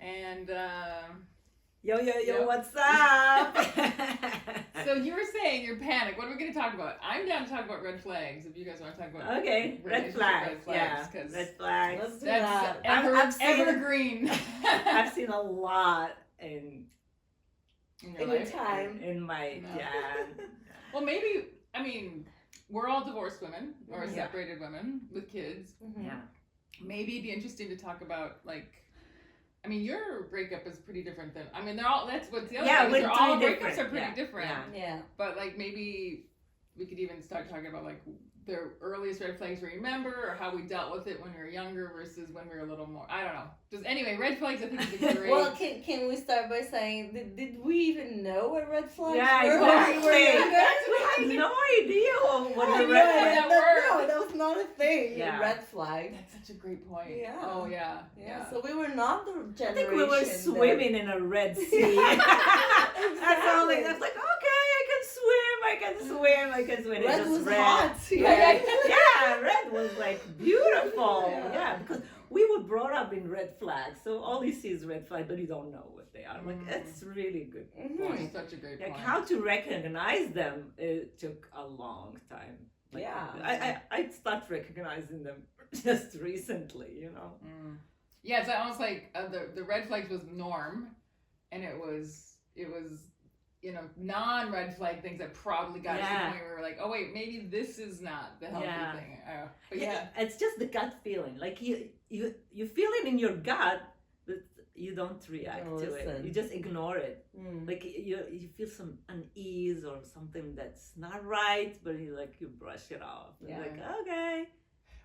And Yo, what's up? so you were saying you're panicked. What are we going to talk about? I'm down to talk about red flags. If you guys want to talk about Okay, red flags. Yeah, red flags. Let's do that's that. evergreen. I've seen a lot in your time. in my Well, maybe we're all divorced women or separated women with kids. Mm-hmm. Yeah. Maybe it'd be interesting to talk about your breakup is pretty different than that's what's the other thing. We're all different. breakups are pretty different. Yeah. But maybe we could even start talking about the earliest red flags we remember, or how we dealt with it when we were younger versus when we were a little more. I don't know. Just anyway, red flags. I think is a great. Well, can we start by saying did we even know what red flags were? Exactly. We had no idea what the red flags were. No, that was not a thing. Yeah. Red flag. That's such a great point. Yeah. Oh yeah. So we were not the generation. I think we were swimming in a Red Sea. That's all. That's like, okay, I can swim. Red was hot. Yeah, red was beautiful. Yeah, because we were brought up in red flags, so all you see is red flags, but you don't know what they are. That's really a good point. Such a great point. How to recognize them, it took a long time. I started recognizing them just recently, Yeah, it's almost like the red flags was norm, and it was non-red flag things that probably got us to the point where we were like, oh wait, maybe this is not the healthy thing. But it's just the gut feeling. Like you feel it in your gut, but you don't react to it. You just ignore it. Like you feel some unease or something that's not right, but you brush it off. You're like, okay.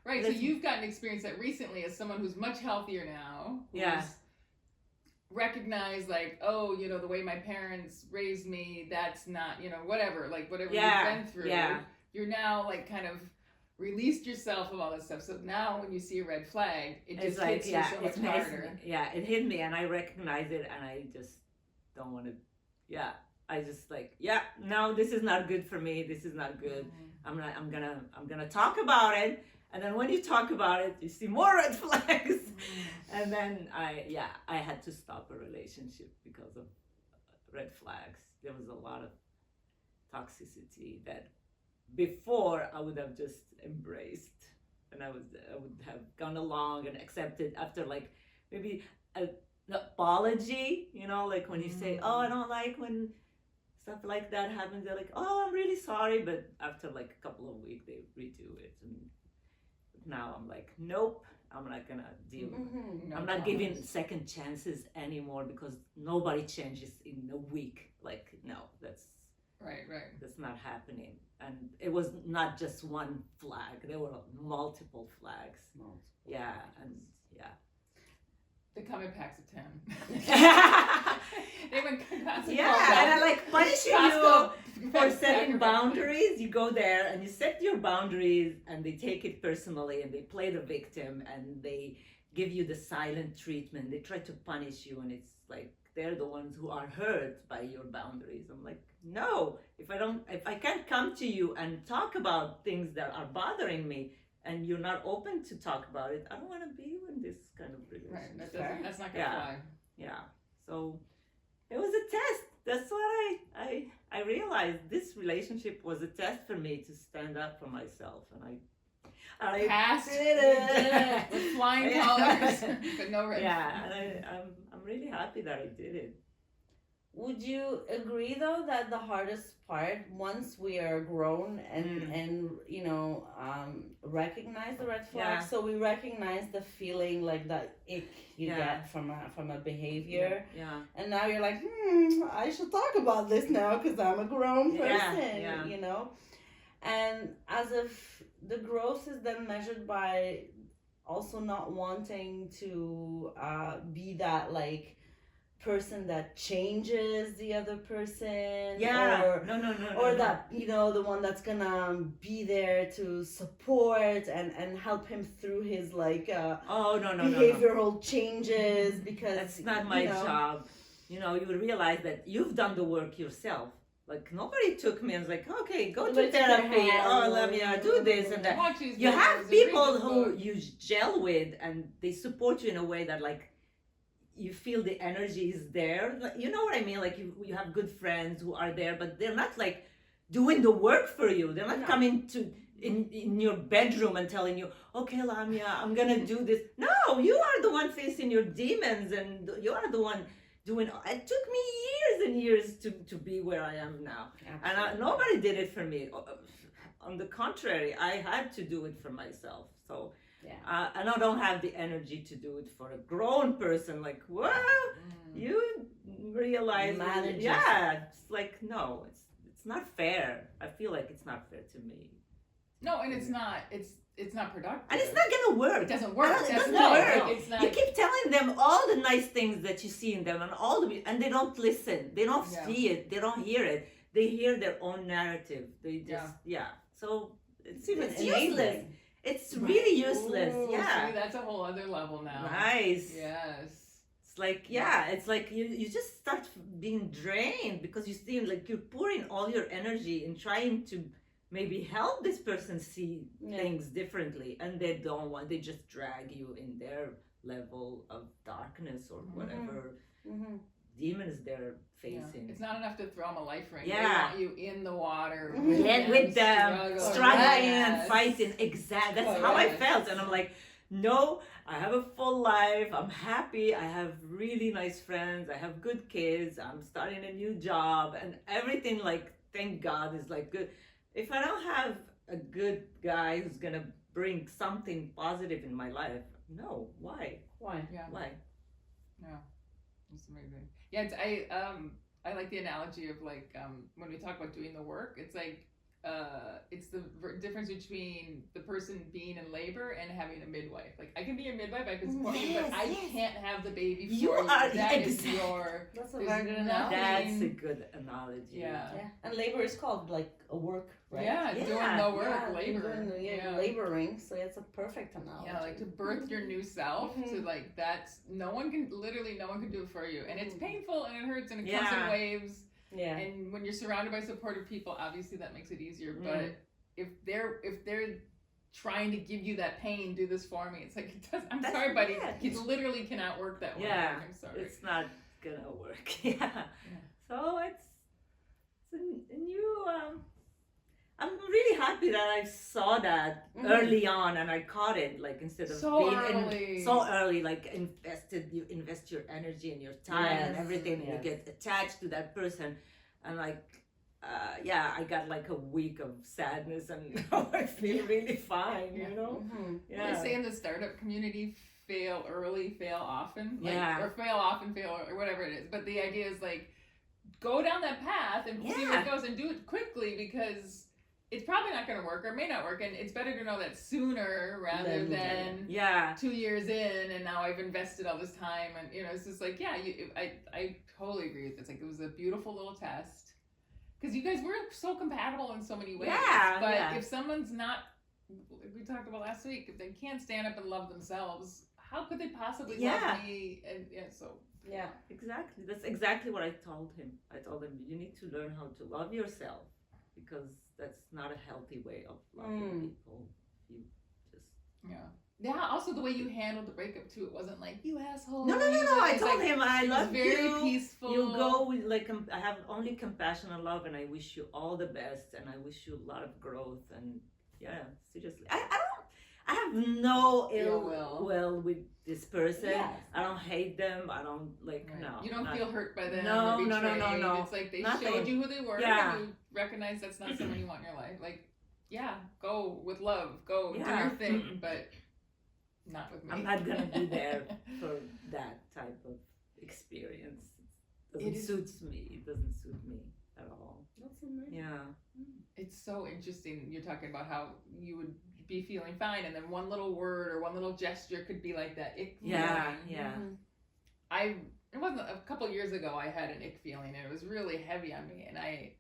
Right. So you've gotten experience that recently as someone who's much healthier now. Recognize the way my parents raised me, that's not, whatever you've been through, you're now kind of released yourself of all this stuff. So now when you see a red flag, it just hits you so much harder. It hit me and I recognize it and I just don't want to, I just no, this is not good for me. This is not good. I'm gonna talk about it. And then when you talk about it, you see more red flags. And then I had to stop a relationship because of red flags. There was a lot of toxicity that before I would have just embraced, and I would have gone along and accepted after maybe an apology, when you say, oh, I don't like when stuff like that happens. They're like, oh, I'm really sorry. But after a couple of weeks, they redo it. And now I'm like, nope, I'm not gonna deal with it. I'm not giving second chances anymore because nobody changes in a week. No, that's right. That's not happening. And it was not just one flag. There were multiple flags. They come in packs of 10. And I punish you for setting boundaries. You go there and you set your boundaries and they take it personally and they play the victim and they give you the silent treatment. They try to punish you and it's they're the ones who are hurt by your boundaries. I'm like, no, if I can't come to you and talk about things that are bothering me, and you're not open to talk about it, I don't want to be in this kind of relationship. Right, that's not going to fly. Yeah, so it was a test. That's what I realized. This relationship was a test for me to stand up for myself, and I passed it with flying colors, but no red. I'm really happy that I did it. Would you agree though that the hardest part, once we are grown and recognize the red flags, so we recognize the feeling that ick you get from a behavior, and now you're like, I should talk about this now because I'm a grown person, and as if the growth is then measured by also not wanting to be that person that changes the other person, or that the one that's gonna be there to support and help him through his behavioral changes, because that's not my job. You realize that you've done the work yourself. Nobody took me and was like, okay, go to therapy, do this and that. You have people who you gel with and they support you in a way that you feel the energy is there. Like, you know what I mean? Like you have good friends who are there, but they're not like doing the work for you. They're not coming to in your bedroom and telling you, okay, Lamia, I'm gonna do this. No, you are the one facing your demons, and you are the one doing. It took me years and years to be where I am now. Absolutely. And nobody did it for me. On the contrary, I had to do it for myself. So and I don't have the energy to do it for a grown person. Like, well, you realize, it's like, no, it's not fair. I feel like it's not fair to me. No, and it's not. It's not productive. And it's not gonna work. It doesn't work. It doesn't work. It's not. You keep telling them all the nice things that you see in them, and they don't listen. They don't see it. They don't hear it. They hear their own narrative. They just So it's useless. It's really useless. Ooh, see, that's a whole other level now. Nice. Yes. It's like it's like you just start being drained because you seem like you're pouring all your energy in trying to maybe help this person see things differently, and they don't want. They just drag you in their level of darkness or whatever demons they're facing. It's not enough to throw them a life ring. Yeah. They want you in the water with them, struggling and fighting. Exactly. That's how I felt, and I'm like, no, I have a full life. I'm happy. I have really nice friends. I have good kids. I'm starting a new job, and everything. Like, thank God, is like good. If I don't have a good guy who's gonna bring something positive in my life, no, why? Yeah. Why? Yeah, it's amazing. Yeah, I like the analogy of like when we talk about doing the work, it's like it's the difference between the person being in labor and having a midwife. Like, I can be a midwife, I can support you, but I can't have the baby for you. That's a very good analogy. That's a good analogy. Yeah. And labor is called like a work, right? Yeah, doing the work, labor. Laboring, so it's a perfect analogy. Yeah, like to birth your new self, to like, that's, no one can do it for you. And it's painful and it hurts and it comes in waves. Yeah. And when you're surrounded by supportive people, obviously that makes it easier. But if they're trying to give you that pain, do this for me, it's like, I'm sorry, buddy. It literally cannot work that way. Yeah. I'm sorry. It's not gonna work. So it's a new. I'm really happy that I saw that early on and I caught it, like, instead of being so early, like you invest your energy and your time and everything, and you get attached to that person, and like, I got like a week of sadness, and now I feel really fine, you know? They say in the startup community, fail early, fail often, or fail often, fail, or whatever it is. But the idea is like, go down that path and see where it goes, and do it quickly, because it's probably not going to work, or may not work, and it's better to know that sooner rather than 2 years in, and now I've invested all this time, and it's just like, I totally agree with this. Like, it was a beautiful little test, because you guys were so compatible in so many ways. But if someone's not, like we talked about last week, if they can't stand up and love themselves, how could they possibly love me? And exactly. That's exactly what I told him. I told him, you need to learn how to love yourself, because that's not a healthy way of loving people. You just also the way you handled the breakup too, it wasn't like, you asshole. No. I told him, I love you. Very peaceful. You go with, like, I have only compassion and love, and I wish you all the best, and I wish you a lot of growth. And seriously, I have no ill will with this person. I don't hate them. I don't no. You don't feel hurt by them. No. It's like they showed you who they were, and you recognize that's not someone you want in your life. Like, go with love. Go do your thing, but not with me. I'm not gonna be there for that type of experience. It doesn't suit me. It doesn't suit me at all. That's amazing. Yeah. It's so interesting. You're talking about how you would be feeling fine, and then one little word or one little gesture could be like that ick feeling. It wasn't a couple years ago, I had an ick feeling, and it was really heavy on me, and I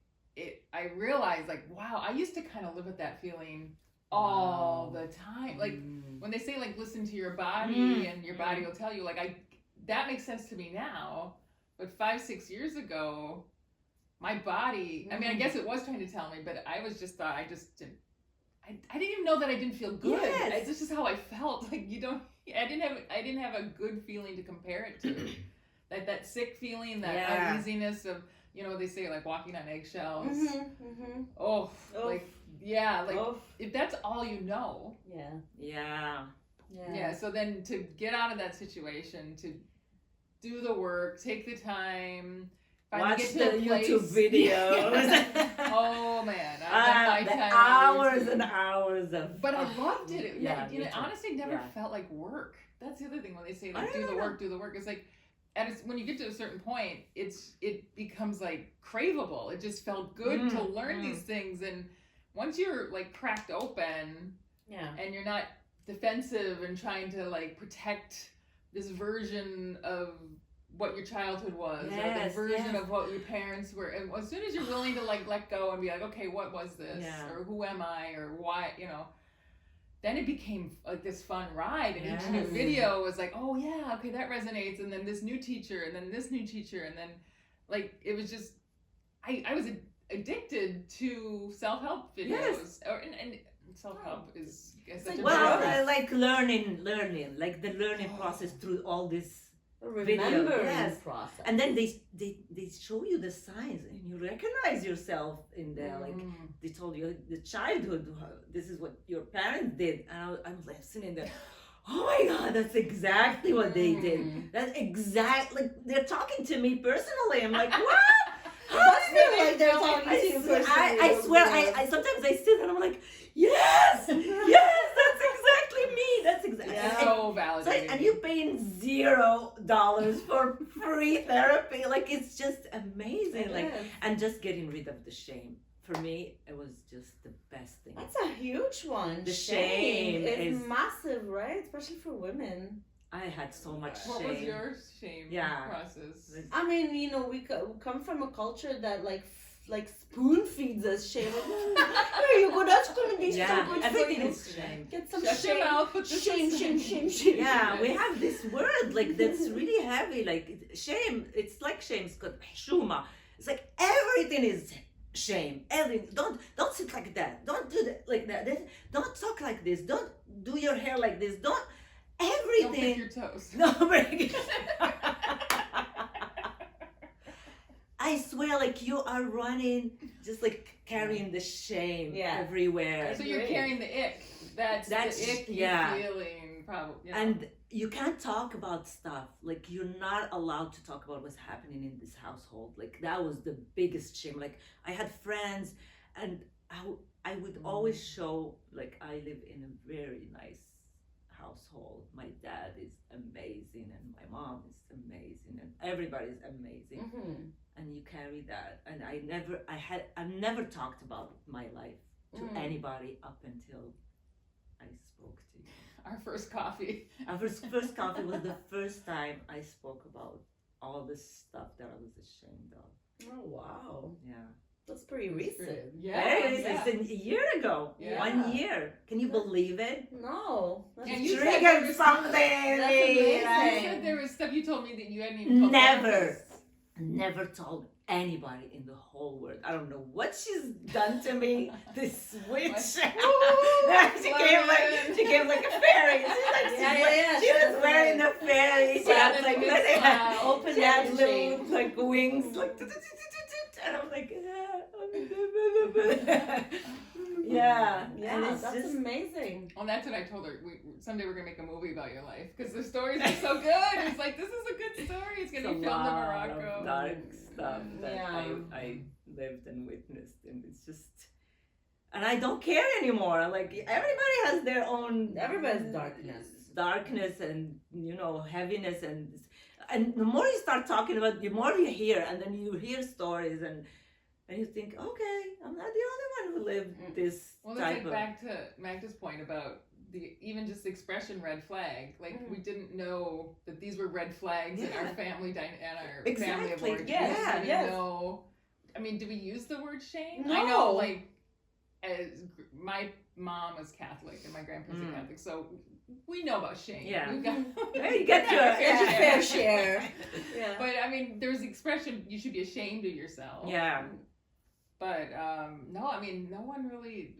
realized, like, wow, I used to kind of live with that feeling all the time. Like, when they say, like, listen to your body and your body will tell you, like, that makes sense to me now, but 5-6 years ago, my body, I mean, I guess it was trying to tell me, but I was just thought, I didn't even know that I didn't feel good. It's just how I felt. Like, you don't I didn't have a good feeling to compare it to. that sick feeling, that uneasiness of, they say like walking on eggshells. Oh, like if that's all you know. Yeah. So then to get out of that situation, to do the work, take the time, watch the YouTube videos. Oh man, hours and hours of. But I loved it. Honestly, it never felt like work. That's the other thing when they say like do the work. It's like, and it's when you get to a certain point, it becomes like craveable. It just felt good to learn these things, and once you're like cracked open, and you're not defensive and trying to like protect this version of what your childhood was, or the version of what your parents were, and as soon as you're willing to like let go and be like, okay, what was this, or who am I, or why, then it became like this fun ride, and each new video was like, oh yeah, okay, that resonates, and then this new teacher, and then this new teacher, and then like it was just I was addicted to self-help videos, and self-help is such a like learning, like the learning process through all this process. And then they show you the signs, and you recognize yourself in there. Like they told you the childhood, this is what your parents did, and I'm like sitting there, oh my God, that's exactly what they did. That's exactly, like they're talking to me personally. I'm like, what? Like they're talking to you personally. I swear, I sometimes I sit and I'm like, yes, that's exactly me. That's exactly so validating. And you paying $0 for free therapy, like it's just amazing. And just getting rid of the shame. For me, it was just the best thing. That's a huge one. The shame is massive, right? Especially for women. I had so much shame. What was your shame process? I mean, we come from a culture that like spoon feeds us shame. Here you go. That's gonna be so good for you. Is shame. Get some Shut shame. Your mouth with Shame. Yeah, we have this word like that's really heavy. Like shame. It's like shame. It's called shuma. It's like everything is shame. Everything. Don't sit like that. Don't do that like that. Don't talk like this. Don't do your hair like this. Don't. Everything. Don't break your toes. No, break. I swear, like you are running, just like carrying the shame everywhere. So you're carrying the ick. That's the ick you're feeling, probably. And you can't talk about stuff. Like you're not allowed to talk about what's happening in this household. Like that was the biggest shame. Like I had friends, and I would always show, like I live in a very nice household. My dad is amazing, and my mom is amazing, and everybody's amazing. And you carry that. And I've never talked about my life to anybody up until I spoke to you. Our first coffee. Our first coffee was the first time I spoke about all the stuff that I was ashamed of. Oh wow. Yeah. That's pretty recent. It's a year ago. 1 year. Can you believe it? No. And you triggered something in me. You said there was stuff you told me that you hadn't even told Never told anybody in the whole world. I don't know what she's done to me. This witch. she came like a fairy. She was wearing a fairy. She had like open little like wings, like, and I'm like, and that's just amazing. Well, that's what I told her. Someday we're gonna make a movie about your life because the stories are so good. It's like, this is a good story. It's gonna be filmed in Morocco. Of dark stuff that I lived and witnessed, and it's just, and I don't care anymore. Like everybody has their own. Everybody's darkness, and heaviness, and the more you start talking about, the more you hear, and then you hear stories, and you think, okay, I'm not the only one who lived this type of. Back to Magda's point about even just the expression red flag. Like we didn't know that these were red flags in our family family of origin. Yes. We didn't know. I mean, do we use the word shame? No. I know, like, as my mom was Catholic and my grandparents are Catholic, so we know about shame. Yeah. You get your fair share. Yeah. But I mean, there's the expression, you should be ashamed of yourself. Yeah. But no, I mean, no one really.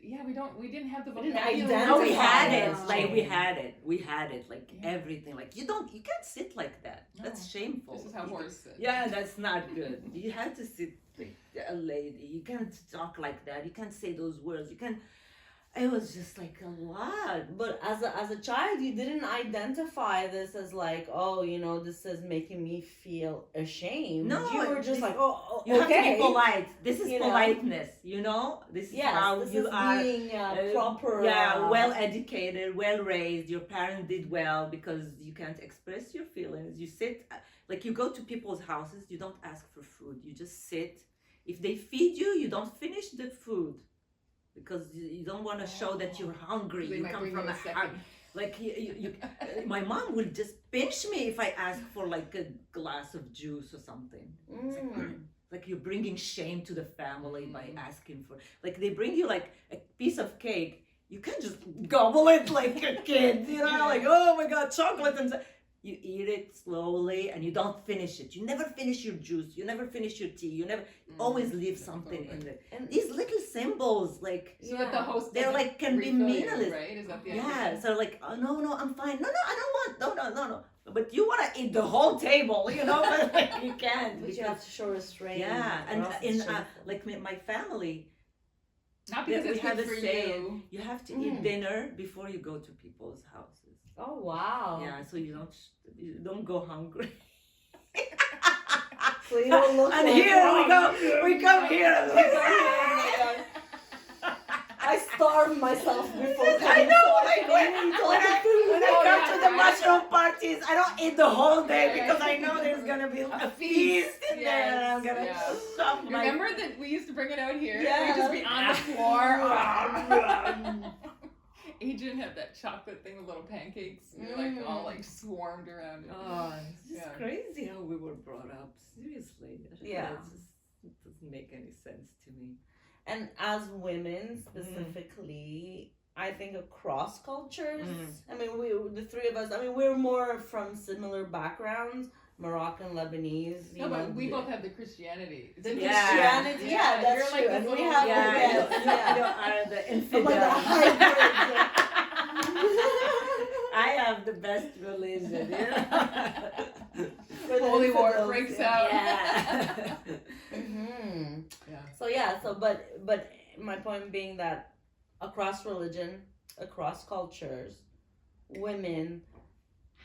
we didn't have the We didn't vocabulary. No, we had it. Yeah. Like we had it. Like everything. Like you can't sit like that. No. That's shameful. This is how horse sit. Yeah, that's not good. You have to sit like a lady. You can't talk like that. You can't say those words. You can't. It was just like a lot. But as a child, you didn't identify this as like, oh, this is making me feel ashamed. No, you were just like, oh, You okay. have to be polite. This is You know? politeness. This is how this you is are. being proper. Well educated, well raised. Your parent did well because you can't express your feelings. You sit, like you go to people's houses. You don't ask for food. You just sit. If they feed you, you don't finish the food. Because you don't want to show that you're hungry. They You might come bring from you a a second. hungry. Like my mom will just pinch me if I ask for like a glass of juice or something. Like you're bringing shame to the family by asking for. Like they bring you like a piece of cake. You can't just gobble it like a kid. Like oh my god, chocolate and. You eat it slowly and you don't finish it. You never finish your juice. You never finish your tea. You never always leave something in there. And these little symbols, like So that the host they're like can be meaningless. right? Is that the Yeah. idea? So like, oh no, I'm fine. No, I don't want. No. But you want to eat the whole table, but like, you can't. But you have to show restraint. Yeah, and or else in it's shameful. like my family, Not because we it's have good a for saying. you. You have to eat dinner before you go to people's houses. Oh wow. Yeah, so you don't go hungry. So you don't look. And like, here oh, we come here. Oh my God. I starve myself before I coming. know, so like can when eat I all the food. Oh, come yeah, to the right. mushroom parties, I don't eat the whole day because I know there's gonna be a feast in there and I'm gonna shove my... Remember that we used to bring it out here? Yeah. We'd just be on the floor. Adrian had that chocolate thing with little pancakes. We were like all like swarmed around it. Oh, it's just Yeah. crazy how we were brought up. Seriously. Yeah. It doesn't make any sense to me. And as women specifically, I think across cultures. I mean, the three of us. I mean, we're more from similar backgrounds. Moroccan, Lebanese. But we both have the Christianity. The Yeah. Christianity, yeah, that's you're like true. this And we little- have You are the I'm infidel. like the hybrid. I have the best religion. For the Holy war infidels, breaks yeah. out. Yeah. So but my point being that across religion, across cultures, women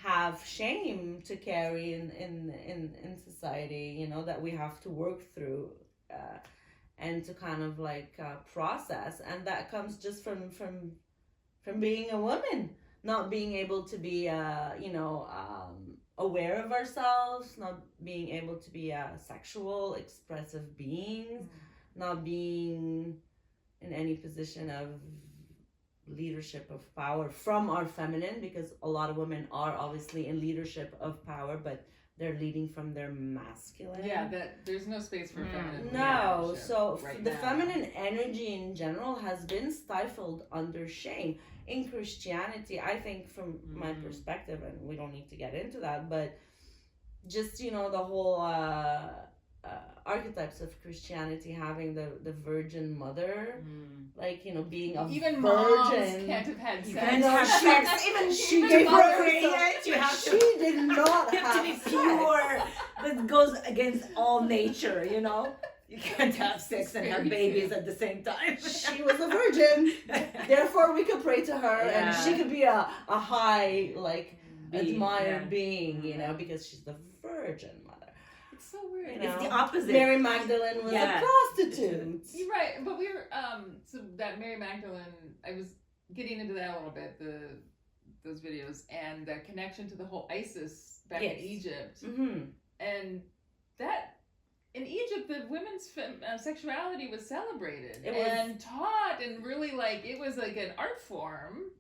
have shame to carry in society, that we have to work through and to kind of like process, and that comes just from being a woman, not being able to be aware of ourselves, not being able to be sexual expressive beings, not being in any position of leadership of power from our feminine, because a lot of women are obviously in leadership of power, but they're leading from their masculine. Yeah, that there's no space for feminine. No, leadership so right the now. feminine energy in general has been stifled under shame. In Christianity, I think from my perspective, and we don't need to get into that, but just, the whole archetypes of Christianity, having the Virgin Mother, like, being a Even virgin. moms can't have had You sex. can't have sex. Even she even gave mothers, birth. you have She to, did not you have to be have sex. pure. That goes against all nature, You can't have sex and have Very babies true. at the same time. She was a virgin. Therefore, we could pray to her, and Yeah. she could be a high, like, Being, admired yeah. being, because she's the Virgin Mother. It's so weird. It's the opposite. Mary Magdalene was Yeah. a prostitute. You're right, but we were so that Mary Magdalene, I was getting into that a little bit, those videos, and the connection to the whole ISIS back in Egypt, and that in Egypt the women's sexuality was celebrated and taught, and really it was like an art form.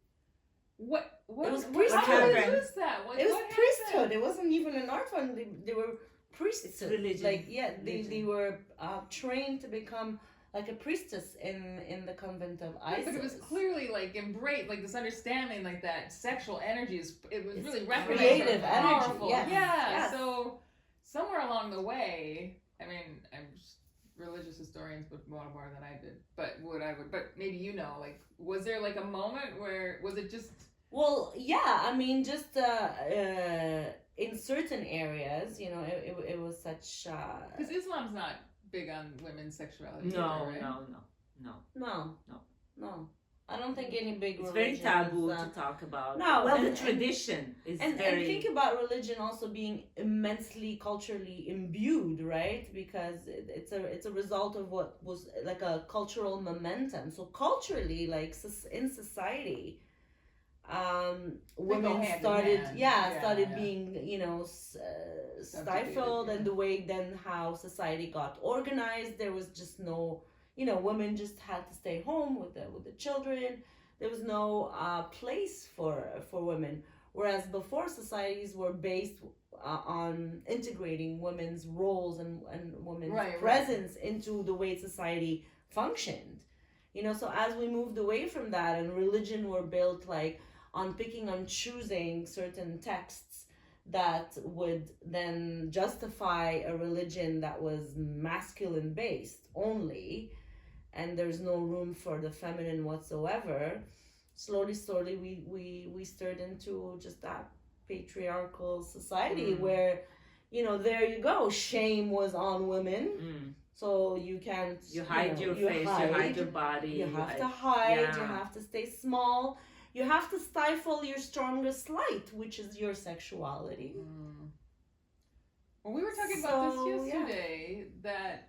What It was how priesthood. did they use that? It was priesthood. It wasn't even an art form. They were priests. It's religion. They were trained to become like a priestess in the convent of Isis. But it was clearly embraced, this understanding, that sexual energy it was really recognized, creative as energy, powerful. yes, Yeah. yes. So somewhere along the way, I mean, religious historians would know more than I did, but maybe you know, like, was there like a moment where, was it just? Well, yeah, I mean, just in certain areas, you know, it was such. Because Islam's not big on women's sexuality. No, either, right? No. I don't think any big it's religions, very taboo to talk about. No, well, the tradition is and think about religion also being immensely culturally imbued, right? Because it's a result of what was like a cultural momentum. So culturally, like in society, women started being, you know, stifled, and the way then how society got organized, there was just no, you know, women just had to stay home with the children. There was no place for women. Whereas before, societies were based on integrating women's roles and women's presence into the way society functioned. You know, so as we moved away from that, and religion were built like on picking and choosing certain texts that would then justify a religion that was masculine based only, and there's no room for the feminine whatsoever. Slowly we stirred into just that patriarchal society where, you know, there you go, shame was on women. So you can't, you hide your face, you hide your body, you have to hide, you have to stay small, you have to stifle your strongest light, which is your sexuality. Well, we were talking about this yesterday, that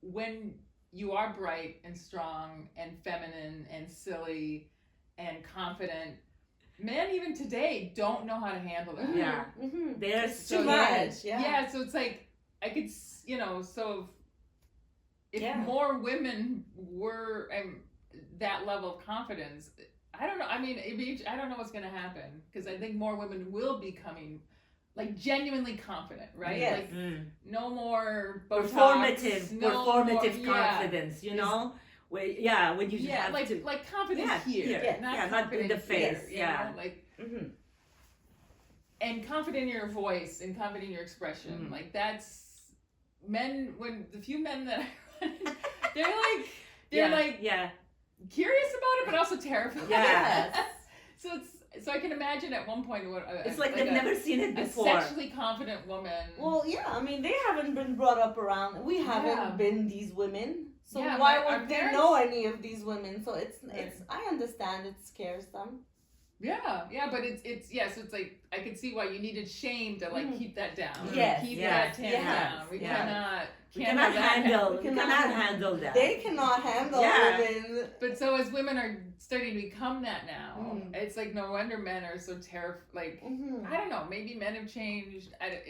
when you are bright and strong and feminine and silly and confident, men even today don't know how to handle that. Yeah. There's too much. Yeah, so it's like, I could, you know, so if more women were that level of confidence, I don't know. I mean, I don't know what's going to happen, because I think more women will be coming like genuinely confident, right? Yes. Like no more Botox, performative confidence, you know? When you have like, to, like confident here, not in the face, know? Like, and confident in your voice and confident in your expression, like that's men. When the few men that they're like curious about it, but also terrified. Yeah. So I can imagine at one point it's like they've never seen it before. A sexually confident woman. Well, yeah, I mean, they haven't been brought up around. We haven't been these women. So why would they know any of these women? So it's I understand it scares them. Yeah, but it's so it's like I could see why you needed shame to like keep that down. Keep that down. We cannot handle that. They cannot handle women. But so as women are starting to become that now, it's like no wonder men are so terrified. Like I don't know, maybe men have changed. I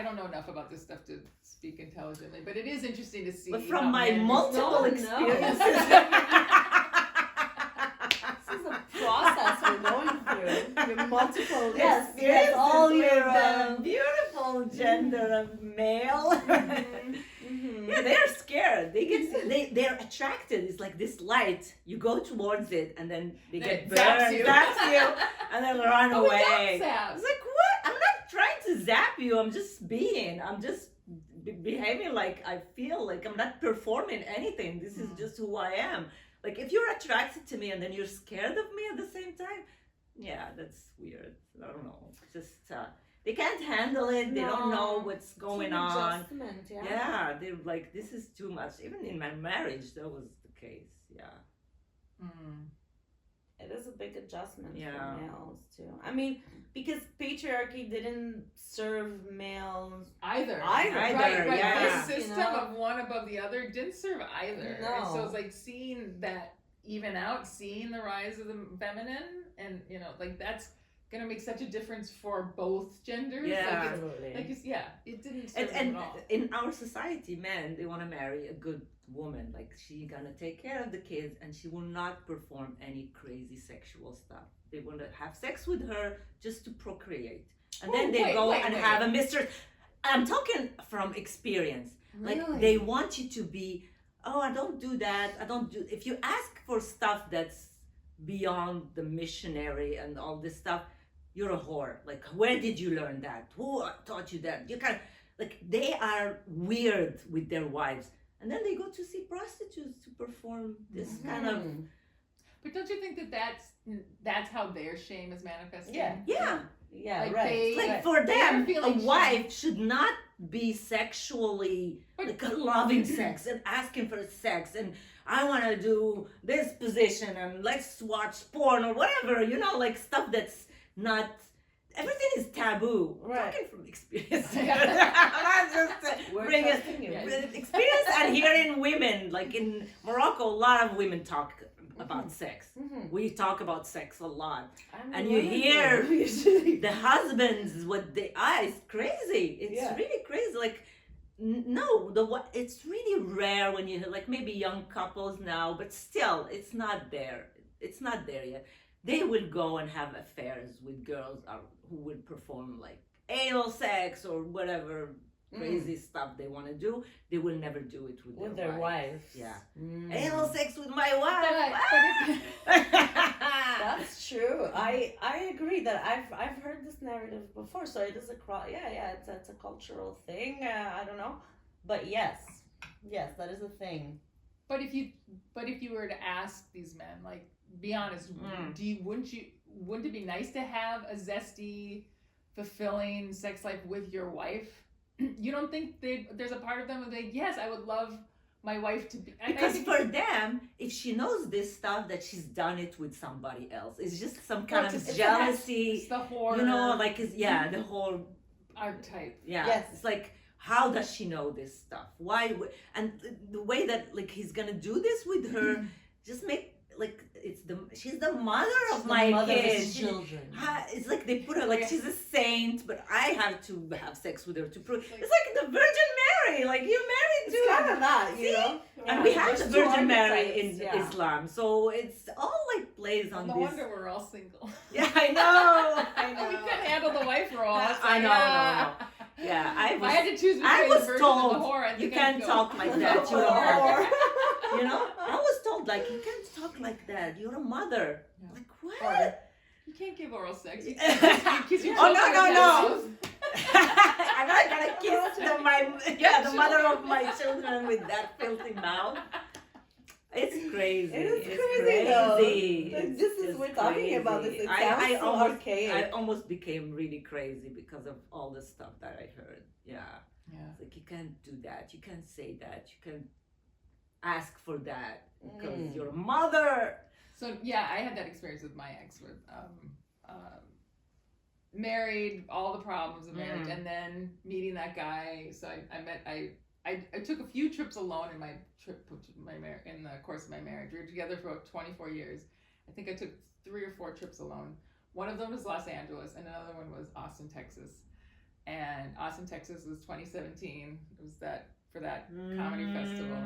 don't know enough about this stuff to speak intelligently, but it is interesting to see. But from my multiple experiences. This is a process we're going through. Your multiple experiences, all your beautiful gender of male. Yeah, they're scared. They're attracted. It's like this light. You go towards it, and then they get burned. Zaps you, and then run away. It's like, what? I'm not trying to zap you. I'm just behaving like I feel. Like I'm not performing anything. This is just who I am. Like if you're attracted to me and then you're scared of me at the same time, yeah, that's weird. I don't know. Just they can't handle it. They don't know what's going on. They're like, this is too much. Even in my marriage, that was the case. It is a big adjustment for males too. I mean, because patriarchy didn't serve males either. Right. This system of one above the other didn't serve either. No. And so it's like seeing that even out, seeing the rise of the feminine, and you know, like that's gonna make such a difference for both genders. Absolutely. It didn't serve them at all. In our society, men, they want to marry a good woman, like she gonna take care of the kids, and she will not perform any crazy sexual stuff. They want to have sex with her just to procreate, and then they have a mistress. I'm talking from experience. Really? Like they want you to be, I don't do that. I don't do. If you ask for stuff that's beyond the missionary and all this stuff, you're a whore. Like, where did you learn that? Who taught you that? You can't. like they are weird with their wives, and then they go to see prostitutes to perform this kind of. But don't you think that that's how their shame is manifesting? Yeah. Yeah, Like right. Like for them, a wife should not be sexually like loving sex and asking for sex and I want to do this position and let's watch porn or whatever, you know, like stuff that's not. Everything is taboo. Right. Talking from experience. I'm not just bringing experience and hearing women. Like in Morocco, a lot of women talk about sex. We talk about sex a lot. And you hear the husbands, what they it's crazy. It's really crazy. Like, no, it's really rare when you like maybe young couples now, but still, it's not there. It's not there yet. They will go and have affairs with girls who will perform like anal sex or whatever crazy stuff they want to do. They will never do it with their wives. Yeah. Anal sex with my wife. That's true. I agree that I've heard this narrative before. So it is it's a cultural thing. I don't know, but yes, that is a thing. But if you were to ask these men, like, be honest, wouldn't it be nice to have a zesty, fulfilling sex life with your wife? You don't think there's a part of them that yes, I would love my wife to be, because for them, if she knows this stuff, that she's done it with somebody else. It's just some kind of jealousy. It's the horror, you know, like the whole archetype. Yeah, yes. It's like, how does she know this stuff? Why? And the way that like he's gonna do this with her, just make like she's the mother of my kids. Children. It's like they put her like she's a saint, but I have to have sex with her to prove. It's like the Virgin Mary. Like you married to. It's kind of that, you know. And we have the Virgin Mary in Islam, so it's all like plays on this. No wonder we're all single. Yeah, I know. We couldn't handle the wife role. I know. Yeah, I had to choose between the virgin and the whore. You can't talk like that. You're a whore. You know, I was told like you can't talk like that. You're a mother. Yeah. Like what? You can't give oral sex. You can't kiss your children. Oh no. I'm not gonna kiss the mother of my children with that filthy mouth. It's crazy. It's crazy though. We're talking about this. It sounds so archaic. I almost became really crazy because of all the stuff that I heard. Yeah. It's like you can't do that. You can't say that. You can't ask for that because you're a mother. So yeah, I had that experience with my ex with married, all the problems of marriage, and then meeting that guy. So I took a few trips alone in in the course of my marriage. We were together for about 24 years. I think I took 3 or 4 trips alone. One of them was Los Angeles, and another one was Austin, Texas. And Austin, Texas was 2017. It was for that comedy festival.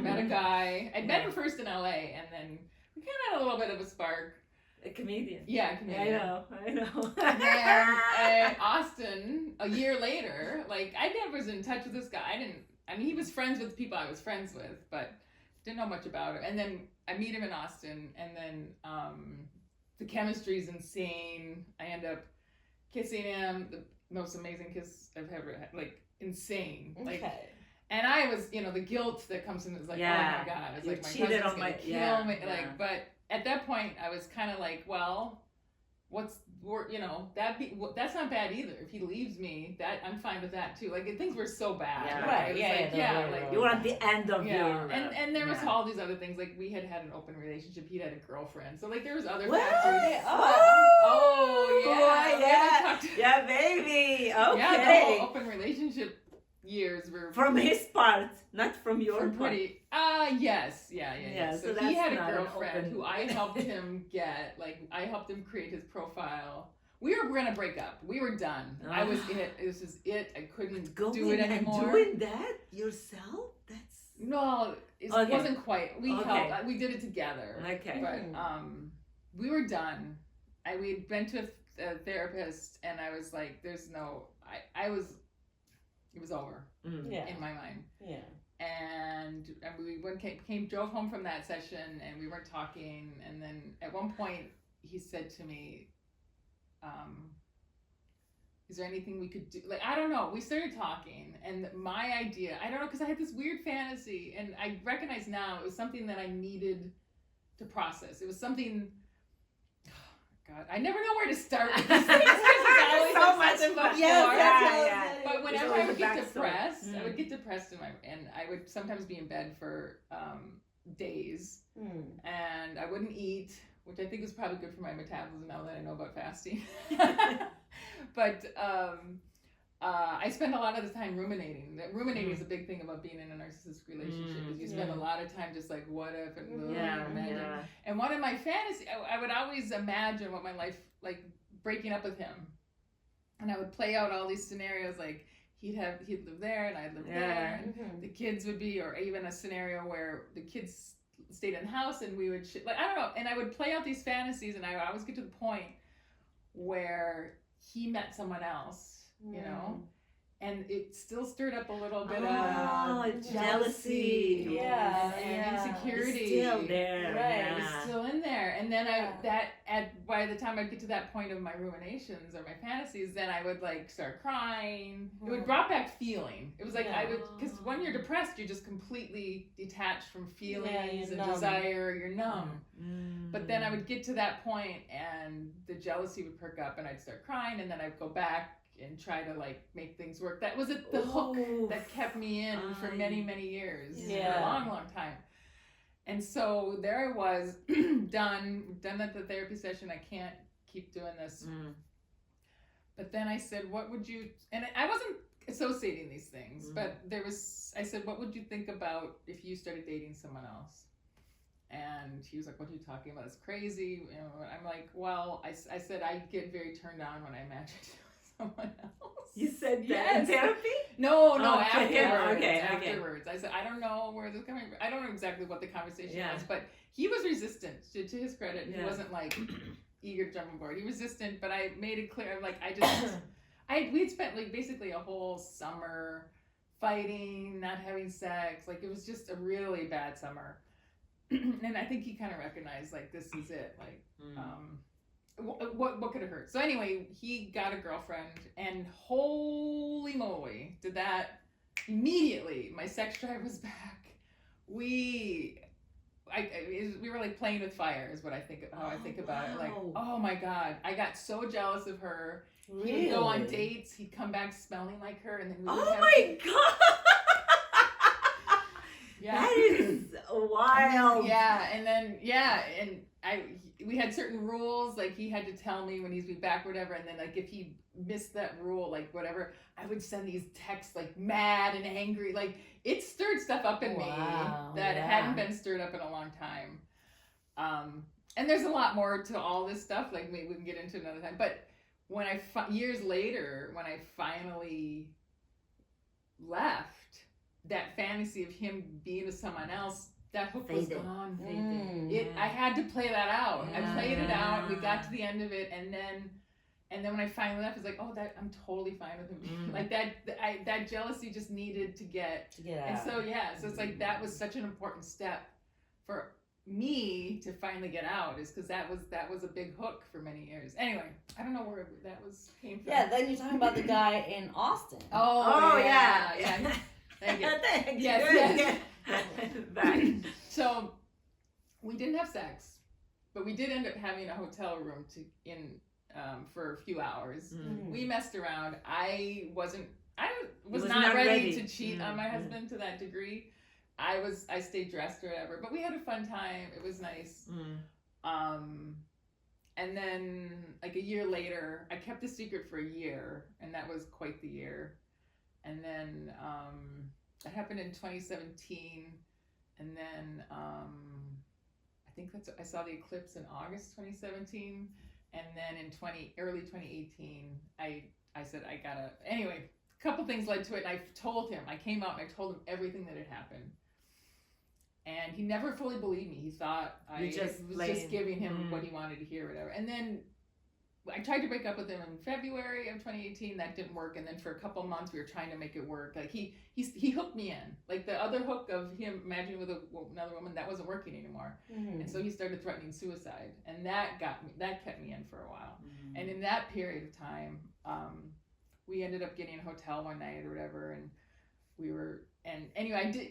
Met a guy. I'd met him first in LA, and then we kind of had a little bit of a spark. A comedian. Yeah, a comedian. I know. And then Austin, a year later, like I never was in touch with this guy. He was friends with people I was friends with, but didn't know much about him. And then I meet him in Austin, and then the chemistry's insane. I end up kissing him, the most amazing kiss I've ever had, like insane. Like, and I was, the guilt that comes in is like, oh my God, it's like my husband's gonna kill me. Like, but at that point, I was kind of like, well, that's not bad either. If he leaves me, I'm fine with that too. Like things were so bad. Yeah. Right. Like you were at the end of your. And there was all these other things. Like we had an open relationship. He had a girlfriend. So like there was other factors. Yeah, baby. Okay. Yeah, the whole open relationship years were from his part, not from your part. Yes. Yeah. So he had a girlfriend who I helped him get. Like I helped him create his profile. We were gonna break up. We were done. I was it. This is it. I couldn't do it anymore. And doing that yourself? It wasn't quite. We helped. We did it together. Okay. But we were done. We had been to a therapist, and I was like, "There's no." It was over in my mind. Yeah. And we drove home from that session, and we weren't talking. And then at one point, he said to me, is there anything we could do? Like, I don't know. We started talking, and my idea, I don't know, because I had this weird fantasy, and I recognize now it was something that I needed to process. It was something, oh God, I never know where to start with these things. There's so much before. But whenever I would get depressed, I would get depressed and I would sometimes be in bed for days, and I wouldn't eat, which I think is probably good for my metabolism now that I know about fasting. But I spend a lot of the time ruminating. Ruminating is a big thing about being in a narcissistic relationship. Is you spend a lot of time just like, what if, and and one of my fantasy, I would always imagine what my life, like breaking up with him, and I would play out all these scenarios, like he'd live there and I'd live there, and the kids would be, or even a scenario where the kids stayed in the house and we would like, I don't know, and I would play out these fantasies, and I would always get to the point where he met someone else, you know, and it still stirred up a little bit of jealousy, and insecurity. It's still there, right? It's still in there. And then by the time I get to that point of my ruminations or my fantasies, then I would like start crying. It would brought back feeling. It was like I would, because when you're depressed, you're just completely detached from feelings and desire. You're numb. But then I would get to that point, and the jealousy would perk up, and I'd start crying, and then I'd go back and try to like make things work. That was the hook that kept me in for many, many years, for a long, long time. And so there I was, done at the therapy session. I can't keep doing this. But then I said, what would you, and I wasn't associating these things, but I said, what would you think about if you started dating someone else? And he was like, what are you talking about? It's crazy. You know, I'm like, well, I said, I get very turned on when I imagine someone else. You said that in therapy? No, afterwards. I said, I don't know where this is coming from. I don't know exactly what the conversation was, but he was resistant, to his credit. He wasn't like eager to jump on board. He was resistant, but I made it clear, like, we'd spent like basically a whole summer fighting, not having sex. Like, it was just a really bad summer. And I think he kind of recognized, like, this is it. Like, what could have hurt? So anyway, he got a girlfriend, and holy moly, did that immediately. My sex drive was back. We were like playing with fire, is what I think how I think about it. Like, oh my God, I got so jealous of her. Really? He would go on dates. He'd come back smelling like her, and then we would my God. That is wild. We had certain rules, like he had to tell me when he's be back, whatever, and then like if he missed that rule, like whatever, I would send these texts like mad and angry. Like, it stirred stuff up in me that hadn't been stirred up in a long time. And there's a lot more to all this stuff, like maybe we can get into another time. But when years later, when I finally left, that fantasy of him being with someone else, that hook was gone. I had to play that out. I played it out. We got to the end of it, and then when I finally left, it's like, oh, I'm totally fine with him. Like that jealousy just needed to get and out. So so it's like that was such an important step for me to finally get out, is because that was a big hook for many years. Anyway, I don't know where that came from. Yeah, then you're talking about the guy in Austin. Oh yeah. Thank you. Yes. So we didn't have sex, but we did end up having a hotel room for a few hours. We messed around. I was not ready to cheat on my husband to that degree. I stayed dressed or whatever, but we had a fun time. It was nice. And then like a year later, I kept the secret for a year, and that was quite the year. And then that happened in 2017, and then I think I saw the eclipse in August 2017, and then in early 2018, I said I gotta. Anyway, a couple things led to it, and I told him. I came out and I told him everything that had happened, and he never fully believed me. He thought I was just giving him what he wanted to hear, whatever. And then I tried to break up with him in February of 2018. That didn't work. And then for a couple months, we were trying to make it work. Like he hooked me in. Like the other hook of him imagining with another woman, that wasn't working anymore. And so he started threatening suicide, and that kept me in for a while. And in that period of time, we ended up getting a hotel one night or whatever, and we were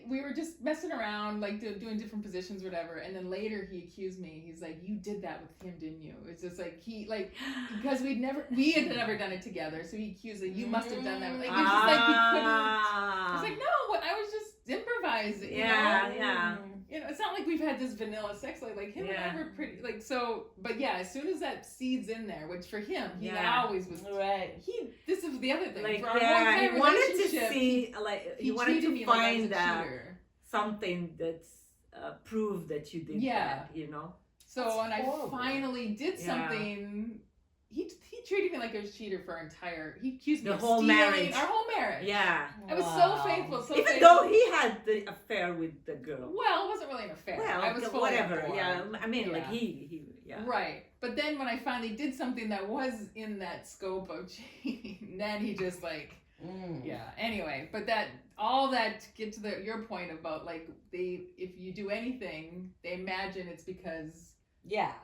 we were just messing around, like doing different positions, whatever. And then later he accused me. He's like, "You did that with him, didn't you?" It's just like because we had never done it together. So he accused that you must have done that. Like it's just like he couldn't. It's like no, I was just improvising. Yeah. You know, it's not like we've had this vanilla sex life. Like him and I were pretty so. But yeah, as soon as that seed's in there, which for him, he always was right. This is the other thing. Like for our whole entire he wanted to relationship, see, he wanted to find cheater. Something that's proof that you did that. You know. So that's when horrible. I finally did something. He treated me like I was a cheater for he accused me of stealing our whole marriage. Yeah. I was so faithful, Even though he had the affair with the girl. Well, it wasn't really an affair. Well, I was whatever. Informed. Yeah. I mean, like he. Right. But then when I finally did something that was in that scope of cheating, then he just Anyway, but all that to get to your point about like if you do anything, they imagine it's because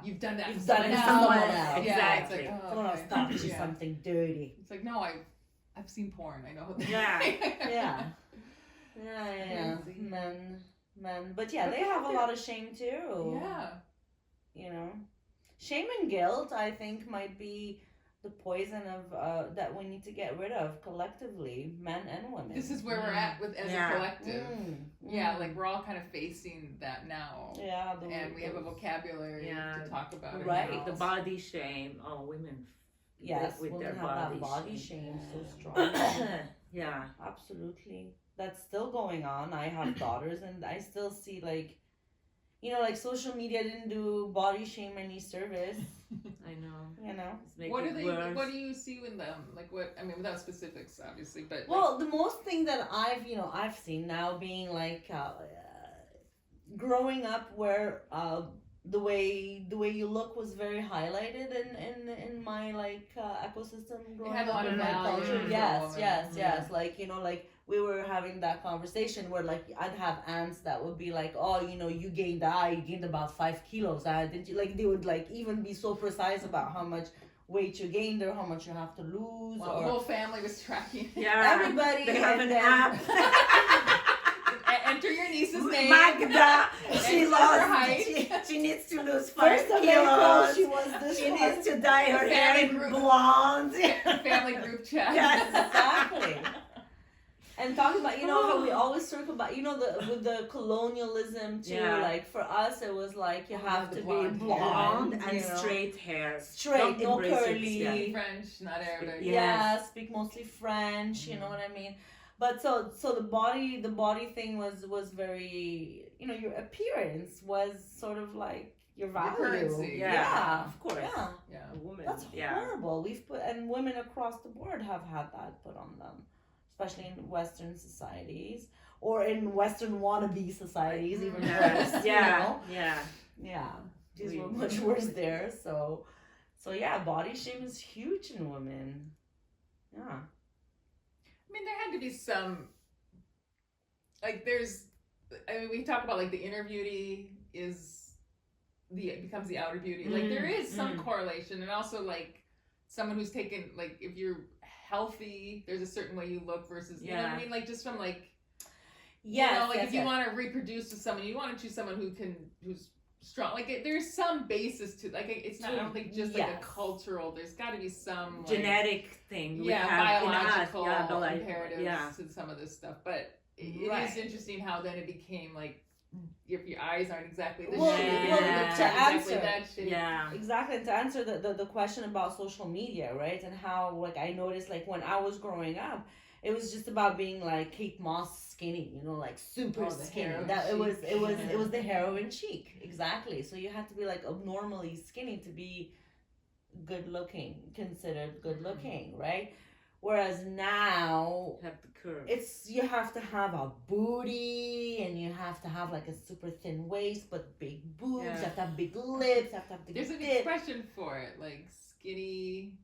you've done that. You've done it to someone else. Yeah, Exactly. it's like, someone else thought you something dirty. It's like, no, I've seen porn. I know. Yeah. Men. But yeah, they have a lot of shame too. Yeah. You know, shame and guilt, I think, might be the poison of that we need to get rid of collectively, men and women. This is where we're at as a collective. Yeah, like we're all kind of facing that now. Yeah, and we have a vocabulary to talk about it. Right, now. The body shame. Oh, women. Yes, with women their have that body shame so strong. Yeah, absolutely. That's still going on. I have daughters, and I still see like social media didn't do body shame any service. I know. You know. What do you see in them? Like what? I mean, without specifics, obviously, but. Well, the most thing that I've seen now being like growing up where the way you look was very highlighted in my ecosystem growing had a lot up of in my value. culture. Yes. Like we were having that conversation where like I'd have aunts that would be like, oh, you gained about 5 kilos. Didn't you? Like they would like even be so precise about how much weight you gained or how much you have to lose. Well, the whole family was tracking. Yeah, everybody. They have an app. Enter your niece's name. Magda. She lost. She needs to lose 5 kilos. She needs to dye her hair in blonde. Family group chat. Yes, exactly. And talking about, how we always circle back, with the colonialism too. Yeah. Like for us, it was like you have to be blonde and straight hair. Straight, no curly. French, not Arabic. Yeah, speak mostly French. You know what I mean? But so the body thing was very, your appearance was sort of like your value. Currency. Yeah, of course. Yeah, a woman. That's horrible. And women across the board have had that put on them, especially in Western societies or in Western wannabe societies, even worse. Yeah. These were much worse there. So yeah, body shame is huge in women. Yeah. I mean, there had to be some, we talk about, like, the inner beauty becomes the outer beauty. Like, there is some correlation, and also, like, someone who's taken, like, if you're healthy, there's a certain way you look versus, you know what I mean? Like, just from, like, if you want to reproduce with someone, you want to choose someone who's strong. Like there's some basis to it's not. I don't think just like a cultural. There's got to be some genetic thing. Biological imperatives to some of this stuff. But it is interesting how then it became like if your eyes aren't exactly the shape. To answer that shape. Exactly. And to answer the question about social media, right? And how like I noticed like when I was growing up. It was just about being like Kate Moss skinny, like super skinny. That it was the heroin chic, exactly. So you had to be like abnormally skinny to be good looking, considered good looking, right? Whereas now have the curve. You have to have a booty and you have to have like a super thin waist but big boobs. You have to have big lips. You have to have the There's an expression for it, like skinny,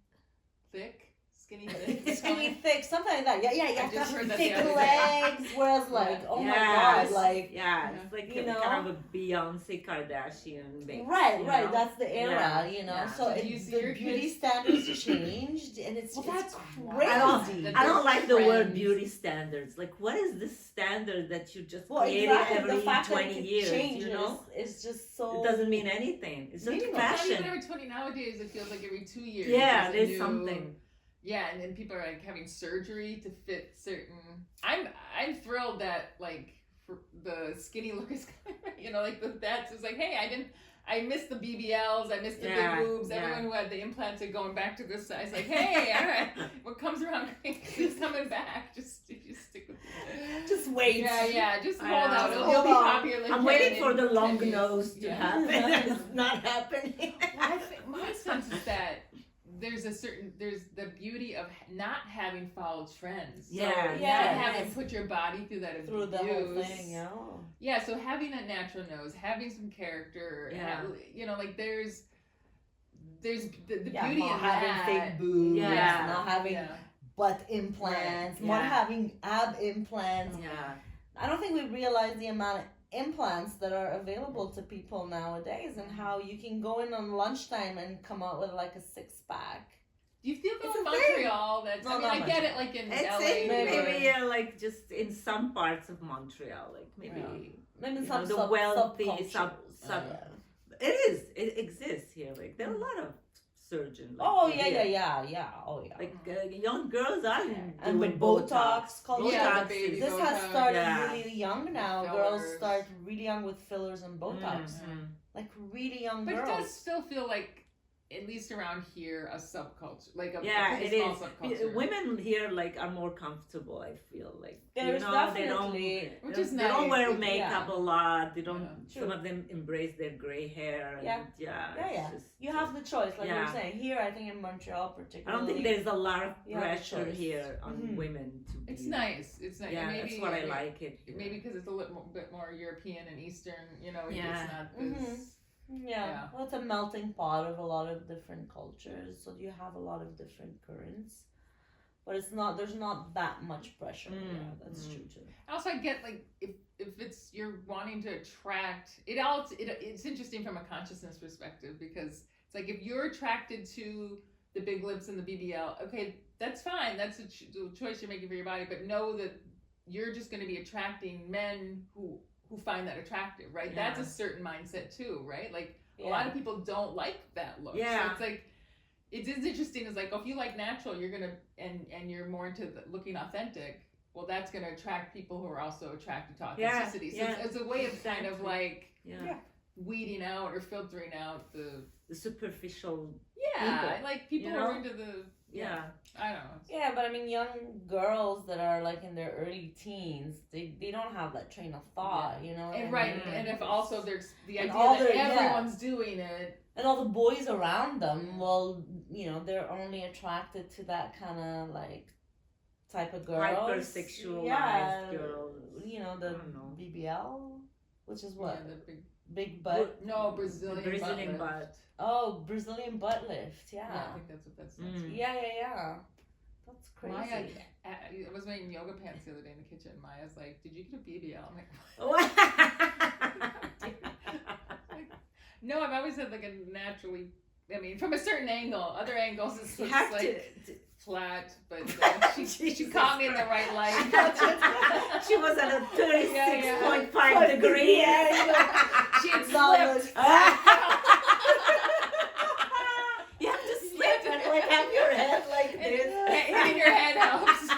thick. skinny thick. Skinny thick, something like that. Yeah. I just heard that Thick the other day. legs. Whereas like, oh my god, like it's like you know, kind of a Beyonce Kardashian mix, right. you know? That's the era, you know. Yeah. So Do you see the your beauty kids? standards changed, and it's That's crazy. I don't like the word Trends. beauty standards. Like, what is this standard that you just Well, created exactly. The every fact 20 that it years? changes You know, is just so. it doesn't mean anything. It's just Maybe not fashion. even every 20 nowadays. It feels like every 2 years. Yeah, there's a there's something. Yeah, and then people are like having surgery to fit certain. I'm thrilled that like for the skinny look is, you know, like that's it's like, hey, I missed the BBLs, I missed the big boobs. Everyone who had the implants are going back to this size. Like, hey, all right, what comes around it's coming back. Just stick with it. Just wait. Yeah, just hold know. out. It'll Hold be on. popular. I'm waiting for the long 10 years. nose to Yeah. happen. It's not happening. Well, I think my sense is that there's the beauty of not having followed trends. So Yeah, not yeah. having put your body through that abuse. Through the whole thing, Yeah, so having a natural nose, having some character, Yeah. you know, like there's the beauty not in having that. fake boobs, Yeah. not having Yeah. butt implants, Right. not Yeah. having ab implants. Yeah. I don't think we realize the amount of implants that are available to people nowadays and how you can go in on lunchtime and come out with like a 6-pack. Do you feel It's though in a thing. Montreal that's Not I mean that I much. get it like in It's LA maybe like just in some parts of Montreal, like maybe Maybe you some know, the sub- wealthy subcultures. sub. It exists here. Like there are a lot of surgeons. Like, Oh here. yeah. Oh yeah. Like young girls are And doing with Botox, Botox Yeah, the baby this has Botox. started Yeah. really young now. Fillers. Girls start really young with fillers and Botox. Mhm. Like really young But girls. it does still feel like, at least around here, a subculture, like a Yeah, pretty it small is. subculture. Women here like are more comfortable. I feel like There's they definitely- don't. Which is they don't wear nice. makeup a lot. They don't. Yeah. Some of them embrace their gray hair. And Yeah. it's just- You have the choice, like Yeah. you're saying. Here, I think in Montreal I particularly. don't think there's a lot of You have a pressure choice. here on Mhm. women to be. It's nice. It's nice. Yeah, Maybe, that's what I like it. Here. Maybe because it's a little bit more European and Eastern, you know, Yeah. it's not this. Yeah. Well, it's a melting pot of a lot of different cultures, so you have a lot of different currents. But it's not. There's not that much pressure. Yeah, that's true too. Also, I get like if it's you're wanting to attract it. It's interesting from a consciousness perspective because it's like if you're attracted to the big lips and the BBL, okay, that's fine. That's a choice you're making for your body. But know that you're just going to be attracting men who find that attractive, right? Yeah. That's a certain mindset too, right? Like a lot of people don't like that look. Yeah. So it's like it is interesting. It's like if you like natural, you're gonna and you're more into looking authentic. Well, that's gonna attract people who are also attracted to authenticity. So it's a way of kind of like weeding out or filtering out the superficial. people. Like people you who are know? into the Yeah. I don't know. Yeah, but I mean, young girls that are like in their early teens, they don't have that train of thought, you know. And what I mean? and if also there's the And idea all that their- everyone's doing it. And all the boys around them, well, you know, they're only attracted to that kind of like type of girls. Hypersexualized girl. You know, I the don't know. BBL, which is what? Yeah, the Big butt. no Brazilian, Brazilian butt. butt. Oh, Brazilian butt lift. Yeah, Yeah. I think that's what that Mm. stands for. Yeah. That's crazy. Maya, I was wearing yoga pants the other day in the kitchen. Maya's like, "Did you get a BBL?" I'm like, "No, I've always had like a naturally. I mean, from a certain angle. Other angles it's You just have like to. flat, but she caught me in the right light. She was at a 36.5 Yeah. degree. She had Knowledge. slipped. You have to slip and like have your head like this. Hitting your head helps.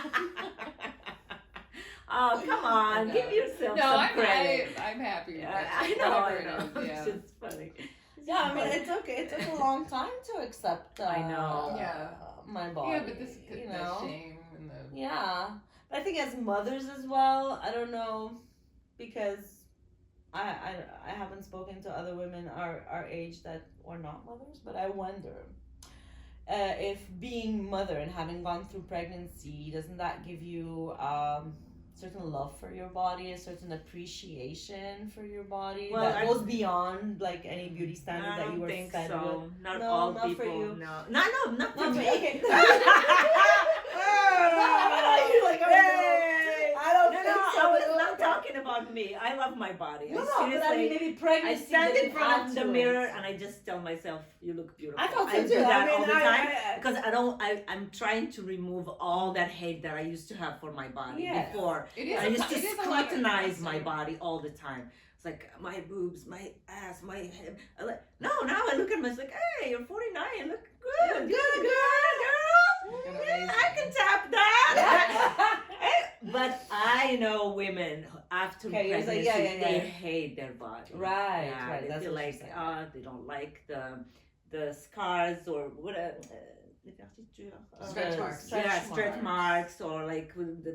Oh, come on. No. Give yourself No, some credit. I'm happy. With Yeah, it. I know. Whatever it is, yeah. It's funny. Yeah, I mean, it took a long time to accept. I know. Yeah. My body. Yeah, but this you the know. shame and the Yeah, but I think as mothers as well, I don't know, because I haven't spoken to other women our age that are not mothers, but I wonder if being mother and having gone through pregnancy, doesn't that give you certain love for your body, a certain appreciation for your body Well, that goes beyond like any beauty standard that you were think fed so. with? Not No, all not people. for you. No, not for me. Okay. You're like, oh, Hey! no, I don't No, think so. I was not talking about me. I love my body. No, I but I mean, maybe I pregnancy. stand in didn't front of add the to mirror it. and I just tell myself, "You look beautiful." I thought so do too. that I mean, all the time because I'm trying to remove all that hate that I used to have for my body Yes. before. It is I used to it is a lot of scrutinize my investment. body all the time. It's like my boobs, my ass, my hip. I'm like, no, now I look at myself like, hey, you're 49, you look good, good, girl. Look Yeah, I amazing. can tap that. But I know women after Okay, you're pregnancy, like, yeah. they hate their body. Right, Yeah, right, They that's feel what you're like saying. they don't like the scars or whatever. Stretch marks. Stretch marks or like with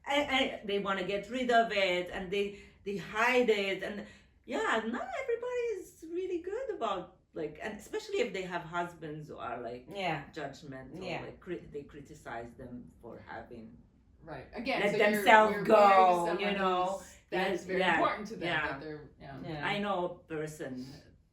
and they want to get rid of it and they hide it and not everybody is really good about like, and especially if they have husbands who are like judgmental, Yeah. like they criticize them for having Right. Again, let so themselves you're go, married to you someone know. who's- that is very Yeah, important to them. yeah. That they're, Yeah. I know a person.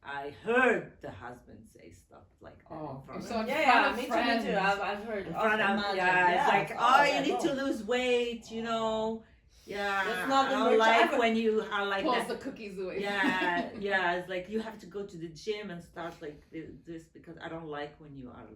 I heard the husband say stuff like that. Oh, in front so of in Yeah, front yeah, of me too, friends. me too. I've heard. in front of it's like, you need to lose weight, you know. Yeah, That's not I the don't rich like ever- when you are like pulls that. the cookies away. Yeah, it's like you have to go to the gym and start like this because I don't like when you are.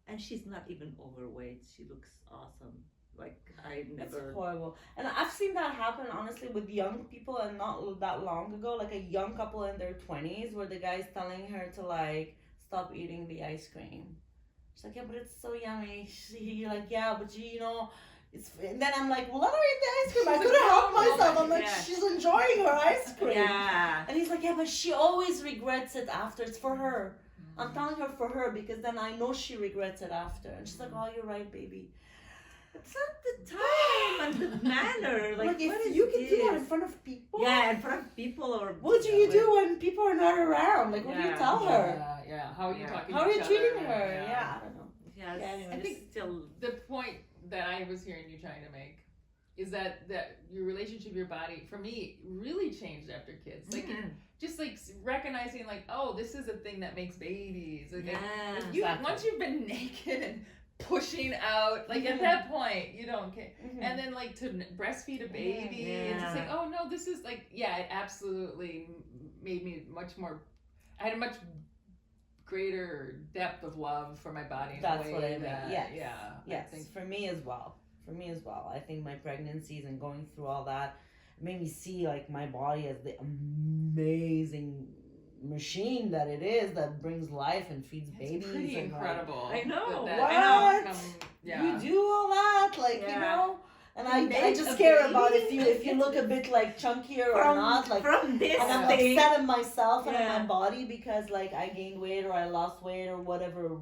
And she's not even overweight. She looks awesome. Like I It's never. horrible. And I've seen that happen honestly with young people and not that long ago, like a young couple in their 20s where the guy's telling her to like stop eating the ice cream. She's like, yeah, but it's so yummy. You're like, yeah, but you know, it's. And then I'm like, well, let her eat the ice cream. I She's couldn't a help grown myself. I'm woman, like, yeah. she's enjoying her ice cream. Yeah. And he's like, yeah, but she always regrets it after. It's for her. I'm telling her for her because then I know she regrets it after. And she's like, oh, you're right, baby. It's not the time and the manner. Like, if what is you can do that in this? front of people. Yeah, in front of people or. What do you do when people are not around? Like, what do you Yeah. tell her? Yeah. How are you Yeah. talking How to are you each treating other? her? Yeah, I don't know. Yeah, Yeah, anyway, I it's think still. the point that I was hearing you trying to make is that your relationship, your body, for me, really changed after kids. Like, just like recognizing, like, oh, this is a thing that makes babies. Like, Yeah, exactly. once you've been naked and pushing out, like at that point, you don't care. And then like to breastfeed a baby, and just like, oh no, this is like, yeah, it absolutely made me much more. I had a much greater depth of love for my body. In That's a way what I mean. that, Yes. Yeah. Yes. I think For me as well. I think my pregnancies and going through all that made me see like my body as the amazing machine that it is that brings life and feeds babies. it's pretty and, like, incredible. I know. That What? outcome, yeah. You do all that, like you Yeah. know. And You I make just a care baby. about if you look a bit like chunkier or not, like. from this And I'm thing. upset at myself and Yeah. at my body because like I gained weight or I lost weight or whatever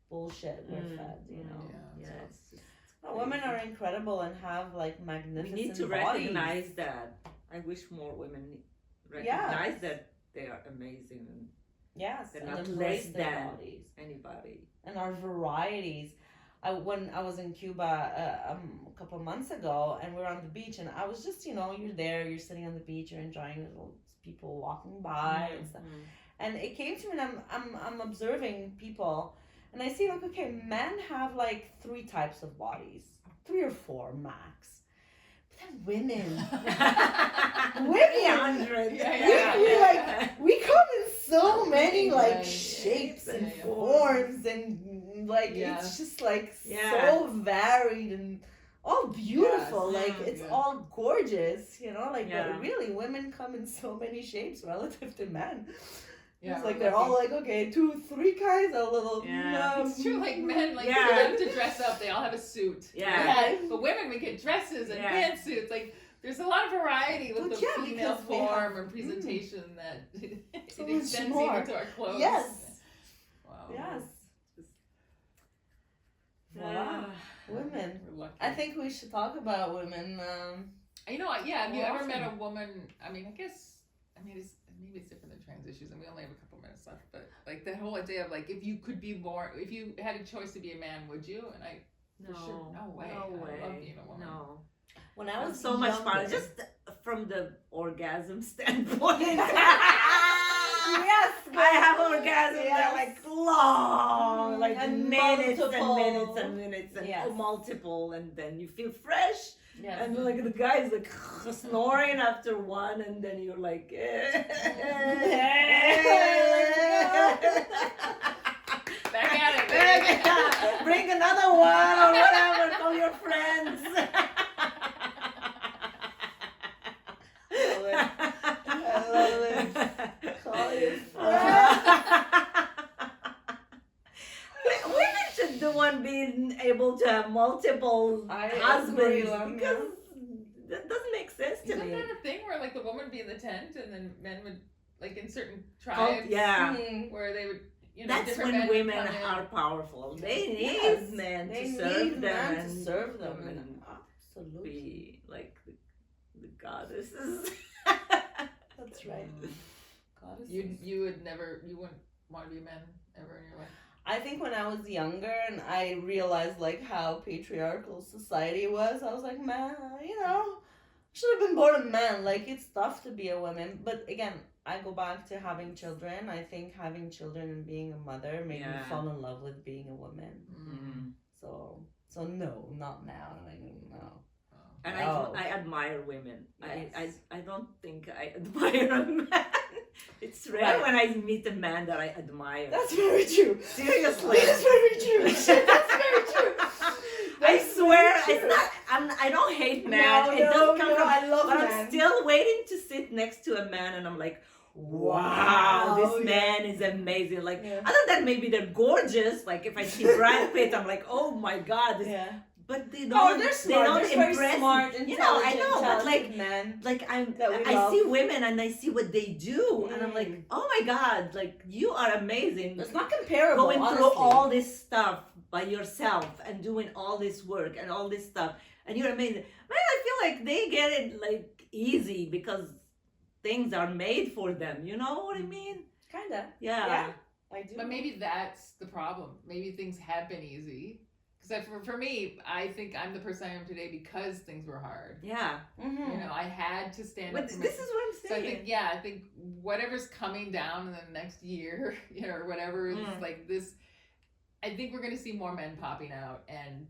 bullshit we're fed, you know. Yeah. Yeah, it's just But women are incredible and have like we magnificent need to bodies. recognize that. I wish more women recognize that they are amazing and Yes, They're and not embrace less their than. bodies anybody. and our varieties. When I was in Cuba a couple of months ago and we were on the beach and I was just, you know, you're there, you're sitting on the beach, you're enjoying little people walking by and stuff. And it came to me and I'm observing people and I see like, okay, men have like 3 types of bodies, 3 or 4 max. But then women, women, we're like, we come in so many like Right. shapes and Yeah. forms and like Yeah. it's just like Yeah. so varied and all beautiful. Yes. Like it's Yeah. all gorgeous, you know. Like Yeah. but really, women come in so many shapes relative to men. Yeah, It's like we're they're all lucky. like, okay, 2, 3 kinds, a little. Yeah. It's true, like men, like Yeah. for them to dress up, they all have a suit. Yeah. Right? But women, we get dresses and Yeah. pantsuits. Like there's a lot of variety with Well, the yeah, female because we form have- or presentation that it So much extends more. even to our clothes. Yes. Wow. Yes. Voila. Yeah. Women. We're lucky. I think we should talk about women. You know what? Yeah. Have you More ever met a often. woman? I mean, it's maybe it's different than trans issues, and we only have a couple minutes left. But like that whole idea of like, if you could be born, if you had a choice to be a man, would you? And I, No. for sure, no way. No I way. love being a woman. No. when when I was so much fun. younger. Just from the orgasm standpoint. Yes, I have orgasms that are like long, like And minutes multiple. and minutes and minutes and Yes. multiple, and then you feel fresh. Yes. And like the guy is like snoring after one, and then you're like, Back at it. bring another one or whatever. Call your friends. I love it. Call your Women should the one being able to have multiple husbands because that doesn't make sense to Isn't me. that a thing where like the woman would be in the tent and then men would like in certain tribes Yeah. where they would That's different when men would women come in. are powerful. They need Yes, men they to need serve them men to and serve them. and Absolutely. be like the goddesses. That's right. You wouldn't want to be men ever in your life. I think when I was younger and I realized like how patriarchal society was, I was like, man, should have been born a man. Like it's tough to be a woman. But again, I go back to having children. I think having children and being a mother made me fall in love with being a woman. Mm. So no, not now. Like no. And Oh. I admire women. Yes. I don't think I admire a man. It's rare Right. when I meet a man that I admire. That's very true. Seriously. That's very true. That's very true. I swear, true. it's not. I don't hate men. No, It doesn't come from. I love But men. I'm still waiting to sit next to a man, and I'm like, wow, this yeah. man is amazing. Like, Yeah. other than maybe they're gorgeous. Like, if I see Brad Pitt, I'm like, oh my god. This, Yeah. But they Oh, don't. they're They smart. don't They're very impress smart, me. intelligent, I know, but like. men. Like That we I love. see women and I see what they do, and I'm like, Mm. oh my god, like you are amazing. It's not comparable. Going honestly. through all this stuff by yourself and doing all this work and all this stuff, and you're amazing. Man, I feel like they get it like easy because things are made for them. You know what I mean? Kinda. Yeah. Yeah. I do. But maybe that's the problem. Maybe things have been easy. Because for me, I think I'm the person I am today because things were hard. Yeah. Mm-hmm. I had to stand But up for this is what I'm So I saying. think, I think whatever's coming down in the next year, or whatever is like this, I think we're going to see more men popping out and,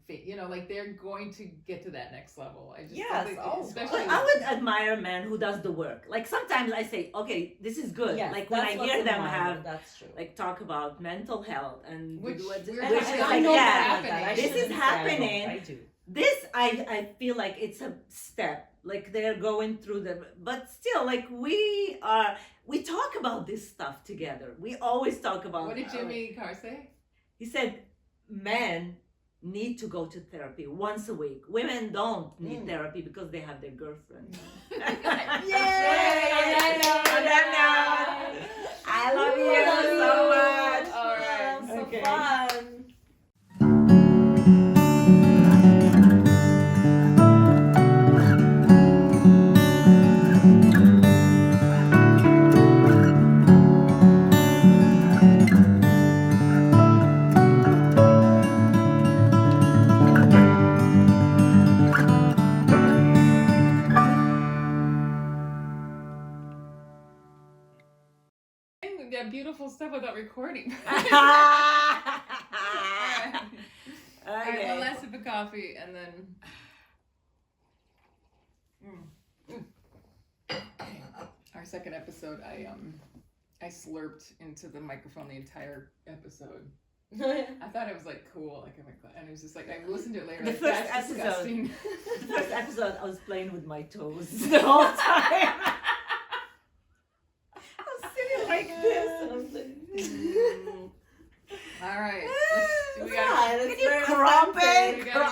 like they're going to get to that next level. I just Yes, think, oh, especially. I would admire a man who does the work. Like sometimes I say, okay, this is good. Yes, like when I that's hear what's them admirable. have that's true. like talk about mental health and Which what- we're which doing. is I like, know yeah, that's happening. this is happening. I do. This I feel like it's a step. Like they're going through the, but still, like we talk about this stuff together. We always talk about. What did Jimmy Carr say? He said, men need to go to therapy once a week. Women don't need therapy because they have their girlfriend. Yay! On that note, I love you so much. All right. So Okay. fun. That beautiful stuff without recording. Okay. All right, one last sip of coffee and then. Our second episode, I slurped into the microphone the entire episode. I thought it was like cool, like and it was just like I listened to it later. The like, first that's episode. disgusting. The first episode, I was playing with my toes the whole time. I was sitting like this. And I was like, All right. It's We gotta, fine. It's Can you very crump offensive. it? we gotta